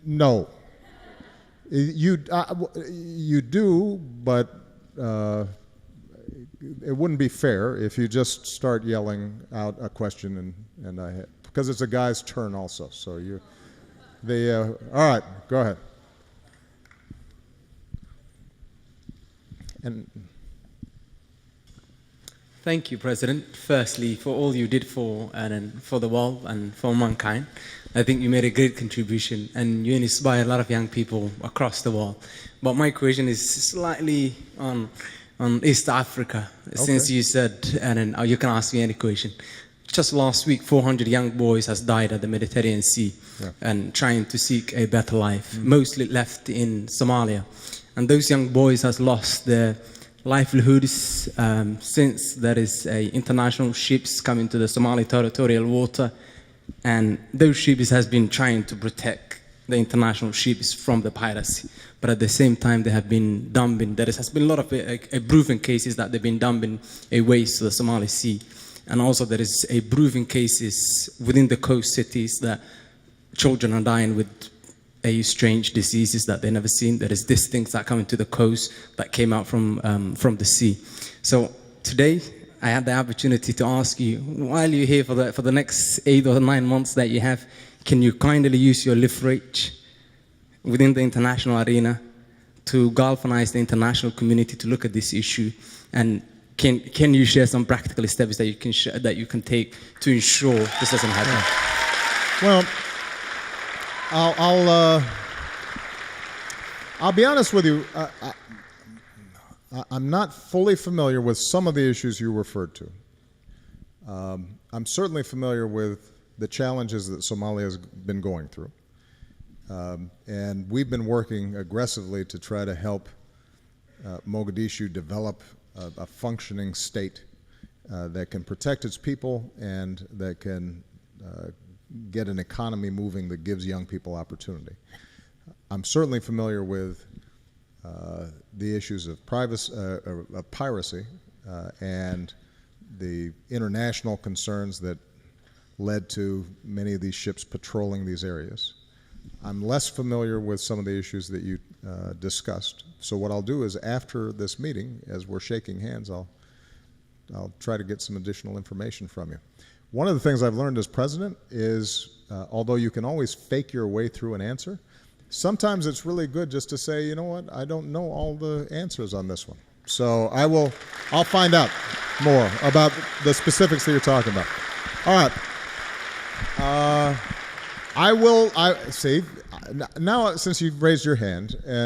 No. You do, but it wouldn't be fair if you just start yelling out a question and because it's a guy's turn also. So all right, go ahead. And thank you, President. Firstly, for all you did for the world and for mankind. I think you made a great contribution and you inspire a lot of young people across the world. But my question is slightly on East Africa, since you said, and you can ask me any question. Just last week, 400 young boys has died at the Mediterranean Sea and trying to seek a better life, mostly left in Somalia. And those young boys has lost their livelihoods since there is international ships coming to the Somali territorial water. And those ships has been trying to protect the international ships from the piracy. But at the same time, they have been dumping. There has been a lot of proven cases that they've been dumping a waste to the Somali Sea. And also there is a proven cases within the coast cities that children are dying with strange diseases that they've never seen. There is these things that come into the coast that came out from the sea. So today, I had the opportunity to ask you, while you're here for the next 8 or 9 months that you have, can you kindly use your leverage within the international arena to galvanize the international community to look at this issue? And can you share some practical steps that you can take to ensure this doesn't happen? Well, I'll be honest with you. I'm not fully familiar with some of the issues you referred to. I'm certainly familiar with the challenges that Somalia has been going through. And we've been working aggressively to try to help Mogadishu develop a functioning state that can protect its people and that can get an economy moving that gives young people opportunity. I'm certainly familiar with the issues of piracy and the international concerns that led to many of these ships patrolling these areas. I'm less familiar with some of the issues that you discussed. So what I'll do is after this meeting, as we're shaking hands, I'll try to get some additional information from you. One of the things I've learned as president is, although you can always fake your way through an answer, sometimes it's really good just to say, you know what, I don't know all the answers on this one. So I'll find out more about the specifics that you're talking about. All right. See, now since you've raised your hand,